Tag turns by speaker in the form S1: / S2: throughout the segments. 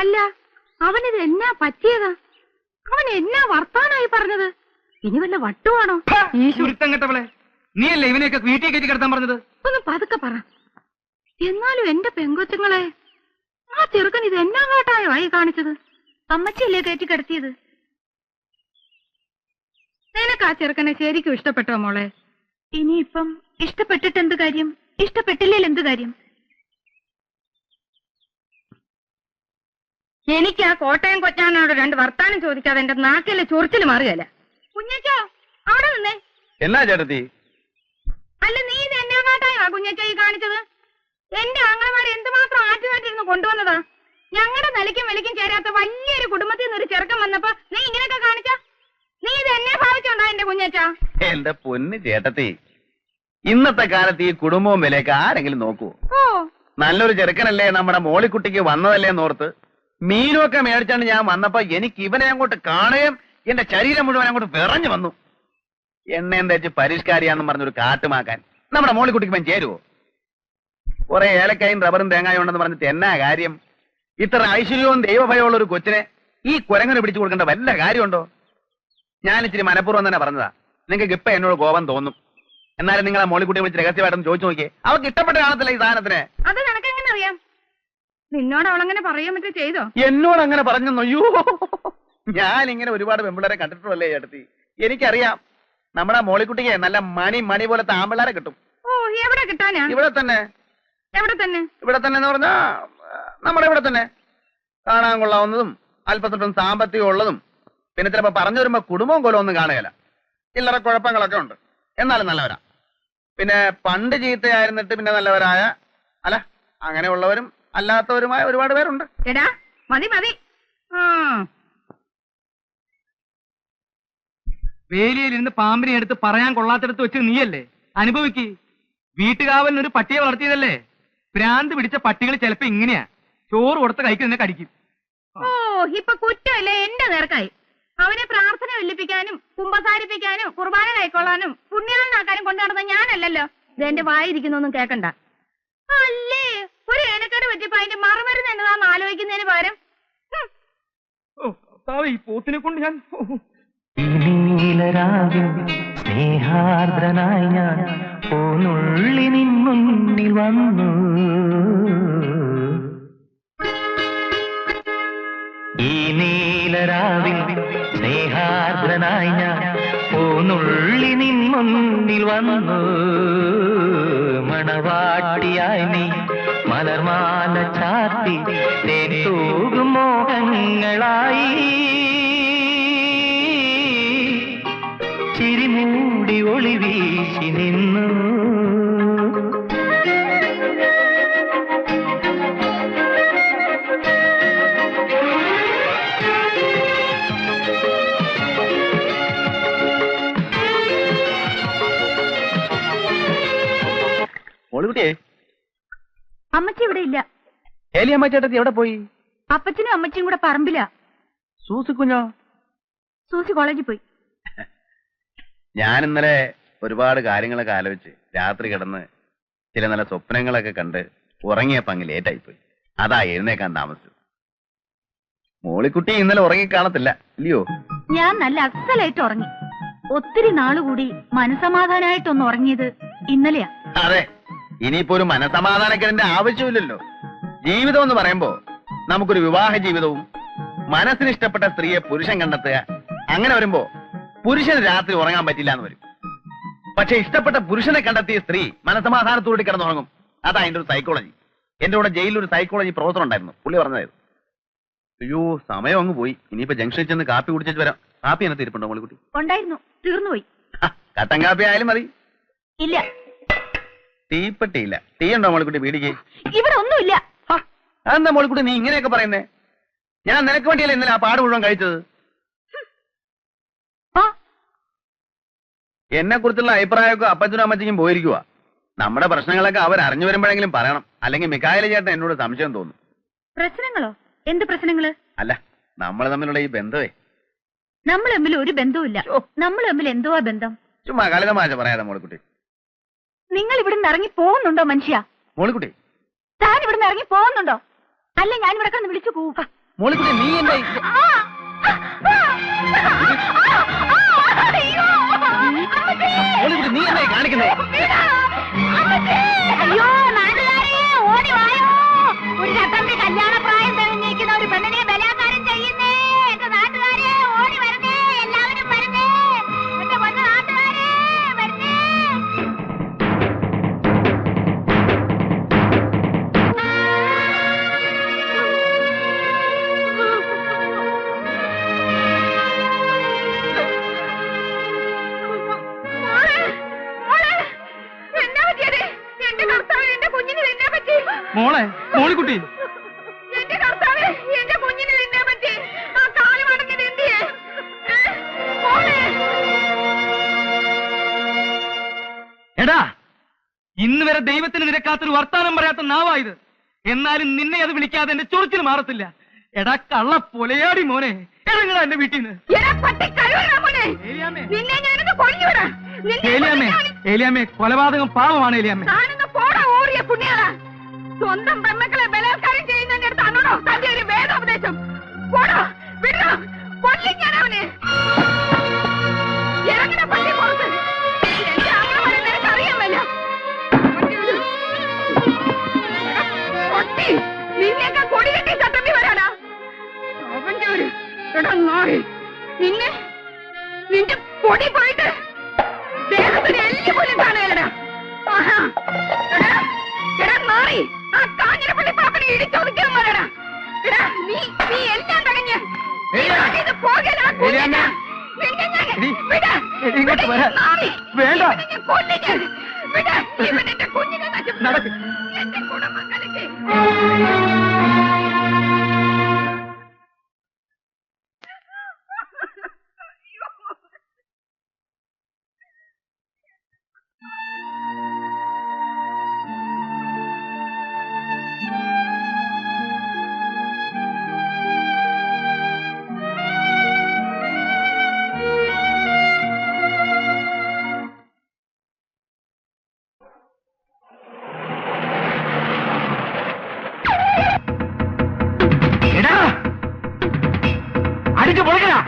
S1: അല്ല, അവനിത് എന്നാ പറ്റിയതാ? അവൻ എന്നാ വർത്താനായി പറഞ്ഞത്? ഇനി വല്ല വട്ടുവാണോ?
S2: കെട്ടവളെ, നീയല്ലേ ഇവനെയൊക്കെ വീട്ടിൽ കയറ്റി കിടത്താൻ പറഞ്ഞത്?
S1: ഒന്ന് പതുക്കെ പറ. എന്നാലും എന്റെ പെങ്കൊച്ചുങ്ങളെ, ആ ചെറുക്കൻ ഇത് എന്നാ കാട്ടായോ ആയി കാണിച്ചത്? അമ്മച്ചിയല്ലേ കയറ്റി കിടത്തിയത്? നിനക്ക് ആ ചെറുക്കനെ ശരിക്കും ഇഷ്ടപ്പെട്ടോ മോളെ? ഇനിയിപ്പം ഇഷ്ടപ്പെട്ടിട്ട് എന്ത് കാര്യം? ഇഷ്ടപ്പെട്ടില്ലേൽ എന്ത് കാര്യം? എനിക്ക് ആ കോട്ടയം കൊച്ചാനോട് രണ്ട് വർത്താനം ചോദിക്കാതെ എന്റെ നാട്ടിലെ ചൊറിച്ചില് മാറുകയല്ല. കുഞ്ഞച്ചോ, അവിടെ നിന്നേ.
S3: എന്നാ ചേട്ടത്തി?
S1: അല്ല, നീ ഇത് എന്നാ കാട്ടായോ കുഞ്ഞച്ചോ ഈ കാണിച്ചത്? എന്റെ ആങ്ങളമാർ എന്തുമാത്രം ആറ്റുമായിട്ടിരുന്ന് കൊണ്ടുവന്നതാ. ഞങ്ങളുടെ നിലയ്ക്കും വിലയ്ക്കും ചേരാത്ത വലിയൊരു കുടുംബത്തിൽ നിന്ന് ഒരു ചെറുക്കം വന്നപ്പോ നീ ഇങ്ങനെയൊക്കെ കാണിച്ച? നീ ഇത് എന്നെ ഭാവിച്ചോണ്ടാ എന്റെ കുഞ്ഞച്ച?
S3: എന്റെ പൊന്ന് ചേട്ടത്തി, ഇന്നത്തെ കാലത്ത് ഈ കുടുംബവും വിലയൊക്കെ ആരെങ്കിലും നോക്കൂ? നല്ലൊരു ചെറുക്കനല്ലേ നമ്മുടെ മോളിക്കുട്ടിക്ക് വന്നതല്ലേ എന്നോർത്ത് മീനൊക്കെ മേടിച്ചാണ്ട് ഞാൻ വന്നപ്പോ എനിക്ക് ഇവനെ അങ്ങോട്ട് കാണുകയും എന്റെ ശരീരം മുഴുവൻ അങ്ങോട്ട് വിറഞ്ഞു വന്നു. എണ്ണയും തേച്ച് പരിഷ്കാരിയാന്ന് പറഞ്ഞൊരു കാട്ടുമാക്കാൻ നമ്മുടെ മോളിക്കുട്ടിക്ക് ഇവൻ ചേരുവോ? കുറെ ഏലക്കായും റബ്ബറും തേങ്ങായും ഉണ്ടെന്ന് പറഞ്ഞിട്ട് എന്നാ കാര്യം? ഇത്ര ഐശ്വര്യവും ദൈവഭയമുള്ള ഒരു കൊച്ചിനെ ഈ കുരങ്ങനെ പിടിച്ചു കൊടുക്കേണ്ട വല്ല കാര്യമുണ്ടോ? ഞാൻ ഇച്ചിരി മനഃപൂർവ്വം തന്നെ പറഞ്ഞതാ. നിങ്ങൾക്ക് ഇപ്പൊ എന്നോട് കോപം തോന്നും. എന്നാലും നിങ്ങളെ മോളിക്കുട്ടിയെ വിളിച്ച് രഹസ്യമായിട്ടൊന്ന് ചോദിച്ചു നോക്കിയേ. അവർക്ക് ഇഷ്ടപ്പെട്ട കാണത്തില്ല ഈ സാധനത്തിന്.
S1: അത് നിനക്കെങ്ങനെ അറിയാം? നിന്നോട് അവളങ്ങനെ പറയാൻ പറ്റോ? ചെയ്തോ?
S3: എന്നോട് അങ്ങനെ പറഞ്ഞെന്നോ? അയ്യോ, ഞാൻ ഇങ്ങനെ ഒരുപാട് പെമ്പിള്ളേരെ കണ്ടിട്ടുള്ളല്ലേ ചേട്ടത്തി. എനിക്കറിയാം നമ്മുടെ മോളിക്കുട്ടിക്ക് നല്ല മണി പോലത്തെ ആമ്പിള്ളേരെ കിട്ടും.
S1: ഓ, എവിടെ കിട്ടാനാ?
S3: ഇവിടെ തന്നെ.
S1: എവിടെ തന്നെ?
S3: ഇവിടെ തന്നെ എന്ന് പറഞ്ഞാ നമ്മുടെ ഇവിടെ തന്നെ. കാണാൻ കൊള്ളാവുന്നതും അല്പത്തൊട്ടും സാമ്പത്തികം ഉള്ളതും പിന്നെ ചിലപ്പോ പറഞ്ഞു വരുമ്പോ കുടുംബവും കൊലം ഒന്നും കാണുകയില്ല. ചില്ലറ കുഴപ്പങ്ങളൊക്കെ ഉണ്ട്, എന്നാലും നല്ലവരാ. പിന്നെ പണ്ട് ചീത്തയായിരുന്നിട്ട് പിന്നെ നല്ലവരായ, അല്ല അങ്ങനെയുള്ളവരും അല്ലാത്തവരുമായ ഒരുപാട് പേരുണ്ട്.
S1: എടാ മതി മതി.
S2: വേലിയിലിരുന്ന് പാമ്പിനെ എടുത്ത് പറയാൻ കൊള്ളാത്തടത്ത് വെച്ച് നീയല്ലേ അനുഭവിക്ക്. വീട്ടുകാവലിന് ഒരു പട്ടിയെ വളർത്തിയതല്ലേ? ഭ്രാന്ത് പിടിച്ച പട്ടികൾ ചിലപ്പോ ഇങ്ങനെയാ, ചോറ് കൊടുത്ത കൈക്ക് നിന്നെ കടിക്കും.
S1: ഓ, ഇപ്പൊ കുറ്റമല്ലേ എന്റെ നേർക്കായി. അവനെ പ്രാർത്ഥന വെല്ലിപ്പിക്കാനും കുമ്പസാരിപ്പിക്കാനും കുർബാന കൈക്കൊള്ളാനും പുണ്യാളനാക്കാനും കൊണ്ടു നടന്ന ഞാനല്ലല്ലോ. ഇതെന്റെ വായിരിക്കുന്നൊന്നും കേക്കണ്ട. അല്ലേ, ഒരു ഏനക്കേട് പറ്റിയപ്പോ അതിന്റെ മറുമരുന്ന് എന്നതാന്ന് ആലോചിക്കുന്നതിന് പകരം
S2: ഈ പോത്തിനെ കൊണ്ട് ഞാൻ
S4: സ്നേഹാർദ്രനായി ഞാൻ പോന്നുള്ളി നിൻ മുന്നിൽ വന്നു. ഈ നീലരാവിൽ സ്നേഹാർദ്രനായി ഞാൻ പോന്നുള്ളി നിൻ മുന്നിൽ വന്നു. മണവാട്ടിയായി നീ മലർമാല ചാത്തി തേനൂകും മോഹങ്ങളായി ചിരിമൂടി ഒളി വീശി നിന്നു.
S3: മോളിക്കുട്ടിയെ,
S1: അമ്മച്ചി ഇവിടെ ഇല്ല.
S3: ഏലിയമ്മ ചേട്ടത്തി എവിടെ പോയി?
S1: അപ്പച്ചനും അമ്മച്ചിയും കൂടെ പറമ്പില്ല.
S3: സൂസി കുഞ്ഞോ?
S1: സൂസി കോളേജിൽ പോയി.
S3: ഞാൻ ഇന്നലെ ഒരുപാട് കാര്യങ്ങളൊക്കെ ആലോചിച്ച് രാത്രി കിടന്ന് ചില നല്ല സ്വപ്നങ്ങളൊക്കെ കണ്ട് ഉറങ്ങിയപ്പോ അങ്ങ് ലേറ്റായിപ്പോയി. അതാ എഴുന്നേക്കാൻ താമസിച്ചു. മോളിക്കുട്ടി ഇന്നലെ ഉറങ്ങി കാണത്തില്ല ഇല്ലയോ?
S1: ഞാൻ നല്ല അസലായിട്ട് ഉറങ്ങി. ഒത്തിരി നാളുകൂടി മനസമാധാനായിട്ടൊന്ന് ഉറങ്ങിയത് ഇന്നലെയാ.
S3: അതെ, ഇനിയിപ്പോ ഒരു മനസമാധാനക്കേടിന്റെ ആവശ്യമില്ലല്ലോ. ജീവിതം എന്ന് പറയുമ്പോ നമുക്കൊരു വിവാഹ ജീവിതവും മനസ്സിന് ഇഷ്ടപ്പെട്ട സ്ത്രീയെ പുരുഷൻ കണ്ടെത്തുക, അങ്ങനെ വരുമ്പോ പുരുഷന് രാത്രി ഉറങ്ങാൻ പറ്റില്ല എന്ന് വരും. പക്ഷെ ഇഷ്ടപ്പെട്ട പുരുഷനെ കണ്ടെത്തിയ സ്ത്രീ മനസമാധാനത്തോടെ കിടന്നുറങ്ങും. അതാ അതിന്റെ ഒരു സൈക്കോളജി. എന്റെ കൂടെ ജയിലിൽ ഒരു സൈക്കോളജി പ്രൊഫസർ ഉണ്ടായിരുന്നു, പുള്ളി പറഞ്ഞതായിരുന്നു. അയ്യോ, സമയം അങ്ങ് പോയി. ഇനിയിപ്പോ ജംഗ്ഷനിൽ ചെന്ന് കാപ്പി കുടിച്ചിട്ട് വരാം. കാപ്പി എന്നെ തീരുപ്പുണ്ടോ മോളിക്കുട്ടി?
S1: ഉണ്ടായിരുന്നു, തീർന്നുപോയി.
S3: കട്ടൻ കാപ്പി ആയാലും മതി.
S1: ഇല്ല.
S3: തീപ്പെട്ടിയില്ല. ടീ ഉണ്ടോ മോളിക്കുട്ടി? പീടിക്ക്
S1: ഇവിടെ ഒന്നുമില്ല.
S3: അതെന്താ മോളിക്കുട്ടി നീ ഇങ്ങനെയൊക്കെ പറയുന്നേ? ഞാൻ നിനക്ക് വേണ്ടിയല്ലേ ഇന്നലെ ആ പാട് മുഴുവൻ കഴിച്ചത്. എന്നെ കുറിച്ചുള്ള അഭിപ്രായമൊക്കെ അപ്പച്ചനും അമ്മച്ചിക്കും പോയിരിക്കുക. നമ്മുടെ പ്രശ്നങ്ങളൊക്കെ അവർ അറിഞ്ഞു വരുമ്പോഴെങ്കിലും പറയണം, അല്ലെങ്കിൽ മിക്കായല ചേട്ടൻ എന്നോട് സംശയം തോന്നും.
S1: പ്രശ്നങ്ങളോ? എന്ത് പ്രശ്നങ്ങള്?
S3: അല്ല, നമ്മൾ തമ്മിലുള്ള ഈ ബന്ധമേ.
S1: നമ്മൾ തമ്മിൽ ഒരു ബന്ധവുമില്ല. നമ്മൾ തമ്മിൽ എന്തുവാ ബന്ധം?
S3: ചുമ്മാ കളിതമാശ പറയാതെ മോളിക്കുട്ടി.
S1: നിങ്ങൾ ഇവിടുന്ന് ഇറങ്ങി പോകുന്നുണ്ടോ മനുഷ്യ?
S3: മോളിക്കുട്ടി,
S1: താൻ ഇവിടുന്ന് ഇറങ്ങി പോകുന്നുണ്ടോ? അല്ല, ഞാൻ ഇവിടെ കിടന്ന് വിളിച്ചു പോവും.
S3: മോളിക്കുട്ടി നീ എന്റെ മോളിക്കുട്ടി നീ എന്നെ കാണിക്കുന്നേ?
S1: അയ്യോ നാട്ടുകാരെ ഓടി വായോ, ഒരു ചട്ടമ്പി കല്യാണ പ്രായം തെളിഞ്ഞിരിക്കുന്ന ഒരു പെണ്ണിനെ ബലാത്കാരം ചെയ്യുന്നേ. എന്റെ നാട്ടുകാരെ ഓടി വരുന്നേ, എല്ലാവരും വരുന്നേ, എന്റെ പൊന്ന നാട്ടുകാരെ വരുന്നേ.
S2: മോളെ മോളിക്കുട്ടി
S1: എന്റെ കർത്താവേ, എന്റെ കുഞ്ഞിന് നിന്നെ പറ്റി ആ കാലുമടങ്ങിയത് എന്തിയെ?
S2: എടാ, ഇന്ന് വരെ ദൈവത്തിന് നിരക്കാത്തൊരു വർത്താനം പറയാത്ത നാവായത്. എന്നാലും നിന്നെ അത് വിളിക്കാതെ എന്റെ ചൊറിച്ചിൽ മാറത്തില്ല. എടാ കള്ള പൊലയാടി മോനെ, ഇറങ്ങടാ എന്റെ വീട്ടിൽ നിന്ന്. ഏലിയാമ്മേ, കൊലപാതകം പാവമാണ് ഏലിയാമ്മേ.
S1: സ്വന്തം പെമ്മക്കളെ ബലാത്കാരം ചെയ്യുന്നതിന്റെ അടുത്ത് അന്നോടോ തന്റെ ഒരു വേദോപദേശം? പോടോ, വിടോ, കൊല്ലിക്കാനവനെ. ഇറങ്ങണ പള്ളി പുറത്ത്. എന്റെ ആങ്ങളെ നിനക്ക് അറിയാമല്ലോ. കൊട്ടി നിന്നെയൊക്കെ കൊടി കെട്ടി ചട്ടമ്പി വരാടാ. അവന്റെ ഒരു നായി നിന്നെ നിന്റെ പൊടി പോയിട്ട് ദേഹത്തിന് എല്ലി പോലും കാണുകയല്ലടാ. എടാ മാറി ആ കാഞ്ഞിരപ്പള്ളി പാപ്പനെ ഇടിച്ചൊതുക്കാൻ വരടാ. എടാ നീ എല്ലാം തകഞ്ഞ് പോകലാ. ഇവനെന്റെ കുഞ്ഞിനെ എന്റെ കുടുംബം കലക്കി.
S2: അടിച്ചു പൊളിക്കടാ.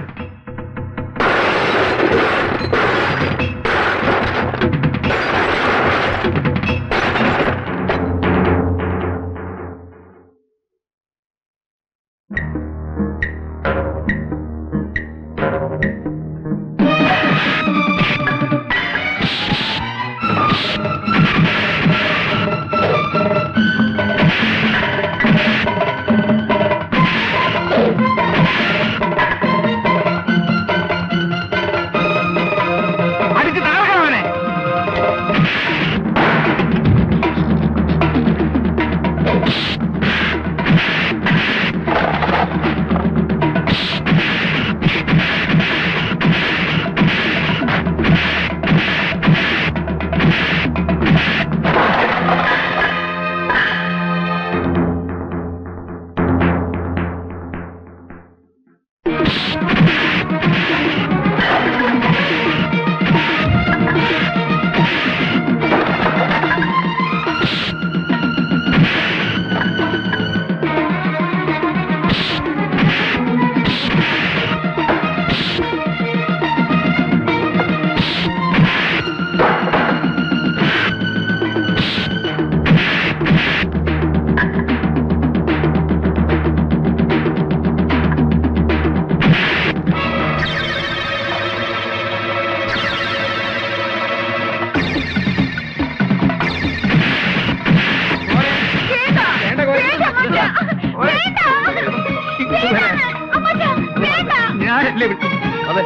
S2: ഞാനല്ലേ വിട്ടു. അതെ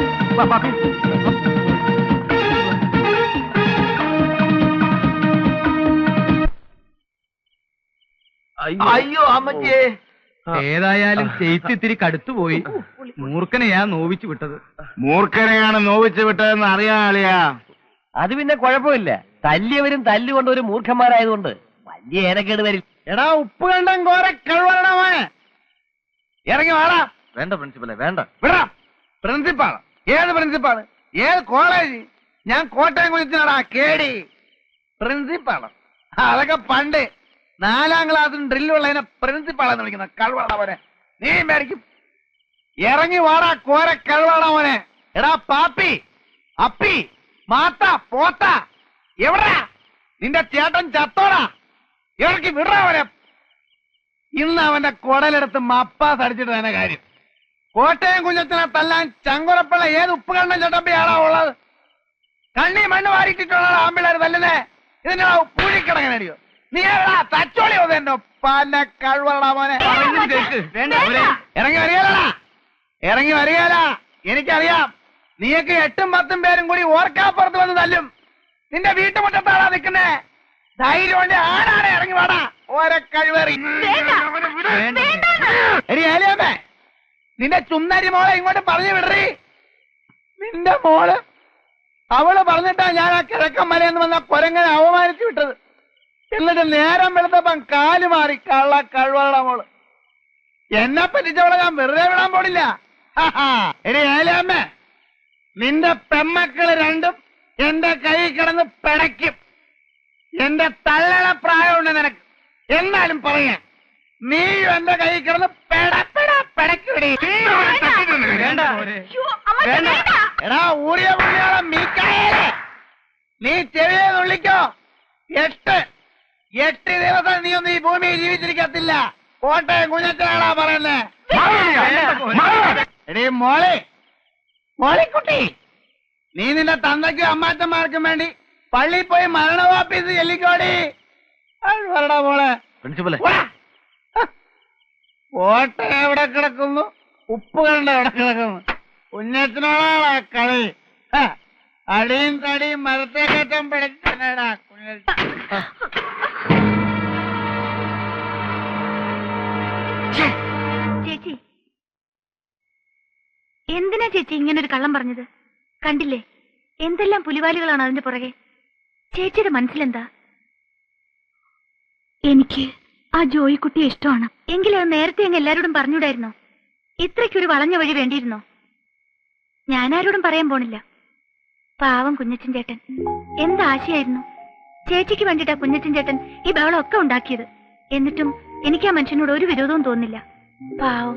S3: അയ്യോ അമ്മച്ചേ.
S2: ഏതായാലും ചെയ്ത്തിത്തിരി കടുത്തുപോയി. മൂർഖനെയാ നോവിച്ചു വിട്ടത്.
S3: മൂർഖനെയാണ് നോവിച്ചു വിട്ടതെന്ന് അറിയാളിയാ.
S5: അത് പിന്നെ കുഴപ്പമില്ല. തല്ലിയവരും തല്ലുകൊണ്ട് ഒരു മൂർഖന്മാരായതുകൊണ്ട് വലിയ ഏനക്കേട് വരില്ല.
S3: എടാ ഉപ്പ് കണ്ടം കോരെ കഴിവണ മോനെ, ഇറങ്ങി വാടാ.
S5: വേണ്ട പ്രിൻസിപ്പലെ, വേണ്ട.
S3: വിടാ. പ്രിൻസിപ്പാള്? ഏത് പ്രിൻസിപ്പാള്? ഏത് കോളേജ്? ഞാൻ കോട്ടയം കുളിച്ചാടാ കേടി. പ്രിൻസിപ്പാള് അതൊക്കെ പണ്ട് 4ാം ക്ലാസ്സിന് ഡ്രില്ലുള്ളതിനെ പ്രിൻസിപ്പാളെന്ന് വിളിക്കുന്ന കഴിവണ പോലെ. നീ മേടിക്കും. ഇറങ്ങി വാടാ കോര കഴിവാടാ മോനെ. എടാ പാപ്പി, അപ്പി, മാത്ത, പോത്ത, എവിടാ നിന്റെ ചേട്ടൻ ചത്തോടാ? ഇറക്കി വിടാ അവനെ. ഇന്ന് അവന്റെ കുടലെടുത്ത് മപ്പാസ് അടിച്ചിട്ട് തന്നെ കാര്യം. കോട്ടയം കുഞ്ഞത്തിനെ തല്ലാൻ ചങ്കുറപ്പുള്ള ഏത് ഉപ്പുകണ്ണൻ ചട്ടമ്പിയാണോ ഉള്ളത്? കണ്ണി മണ്ണ് വാരിട്ടിട്ടുള്ള ആമ്പിള്ളേർ തല്ലുന്നേ. ഇതിന്റെ പൂഴിക്കിടങ്ങനടിയോ? നീ എവിടാ തച്ചോളിയോ? എന്റെ പല കഴിവടാ മോനെ. ഇറങ്ങി വരികയല്ലടാ, ഇറങ്ങി വരികയല്ല. എനിക്കറിയാം നീയൊക്കെ 8ഉം 10ഉം പേരും കൂടി ഓർക്കാപ്പുറത്ത് വന്ന് തല്ലും. നിന്റെ വീട്ടുമുറ്റത്താടാ നിൽക്കുന്നേ. ധൈര്യം കൊണ്ട് ആടാണ് ഇറങ്ങി വാടാ. ഓരോ കഴിവേറി ഏലിയമ്മേ, നിന്റെ ചുന്നരി മോളെ ഇങ്ങോട്ട് പറഞ്ഞു വിടറി. നിന്റെ മോള് അവള് പറഞ്ഞിട്ടാ ഞാൻ ആ കിഴക്കൻ മലയെന്ന് വന്ന കൊരങ്ങനെ അവമാനിച്ചു വിട്ടത്. എന്നിട്ട് നേരം വെളുത്തപ്പം കാല് മാറി. കള്ള കഴിവളുടെ മോള് എന്നെ പറ്റിച്ചവളെ ഞാൻ വെറുതെ വിടാൻ പോടില്ല. എടി ഏലിയമ്മേ, നിന്റെ പെമ്മക്കള് രണ്ടും എന്റെ കൈ കിടന്ന് പിടയ്ക്കും. എന്റെ തള്ളള പ്രായമുണ്ട് നിനക്ക്. എന്നാലും പറയാ, നീയും എന്റെ കൈ കിടന്ന് പിടയ്ക്കൂടി. എടാ ഊറിയ പുണ്യാളം മീക്കായേ, നീ ചെവിയെ നുള്ളിക്കോ. 8 ദിവസം നീ ഒന്നും ഈ ഭൂമിയിൽ ജീവിച്ചിരിക്കത്തില്ല. കോട്ടയം കുഞ്ഞച്ചാളാ പറയുന്നേ. എടീ മോളെ, മോളിക്കുട്ടി, നീ നിന്റെ തന്തയ്ക്കും അമ്മാച്ചന്മാർക്കും വേണ്ടി പള്ളിയിൽ പോയി മരണവാപ്പീസ് ചെല്ലിക്കോടി. വരടാ മോളെ.
S5: പ്രിൻസിപ്പലെ,
S3: കോട്ട എവിടെ കിടക്കുന്നു, ഉപ്പുകളുടെ എവിടെ കിടക്കുന്നു? കുഞ്ഞച്ചനോടാ കളി. അടിയും തടിയും മരത്തെ കയറ്റം പിടിച്ചടാ കുഞ്ഞ.
S1: ചേച്ചി, എന്തിനാ ചേച്ചി ഇങ്ങനൊരു കള്ളം പറഞ്ഞത്? കണ്ടില്ലേ എന്തെല്ലാം പുലിവാലുകളാണ് അതിന്റെ പുറകെ. ചേച്ചിയുടെ മനസ്സിലെന്താ? എനിക്ക് ആ ജോയിക്കുട്ടിയെ ഇഷ്ടമാണ്. എങ്കിലും അത് നേരത്തെ അങ്ങ് എല്ലാരോടും പറഞ്ഞുകൂടായിരുന്നോ? ഇത്രയ്ക്കൊരു വളഞ്ഞ വഴി വേണ്ടിയിരുന്നോ? ഞാനാരോടും പറയാൻ പോണില്ല. പാവം കുഞ്ഞച്ചൻ ചേട്ടൻ എന്താശയായിരുന്നു. ചേച്ചിക്ക് വേണ്ടിയിട്ടാ കുഞ്ഞച്ചൻ ചേട്ടൻ ഈ ബഹളമൊക്കെ ഉണ്ടാക്കിയത്. എന്നിട്ടും എനിക്ക് ആ മനുഷ്യനോട് ഒരു വിരോധവും തോന്നില്ല. പാവം.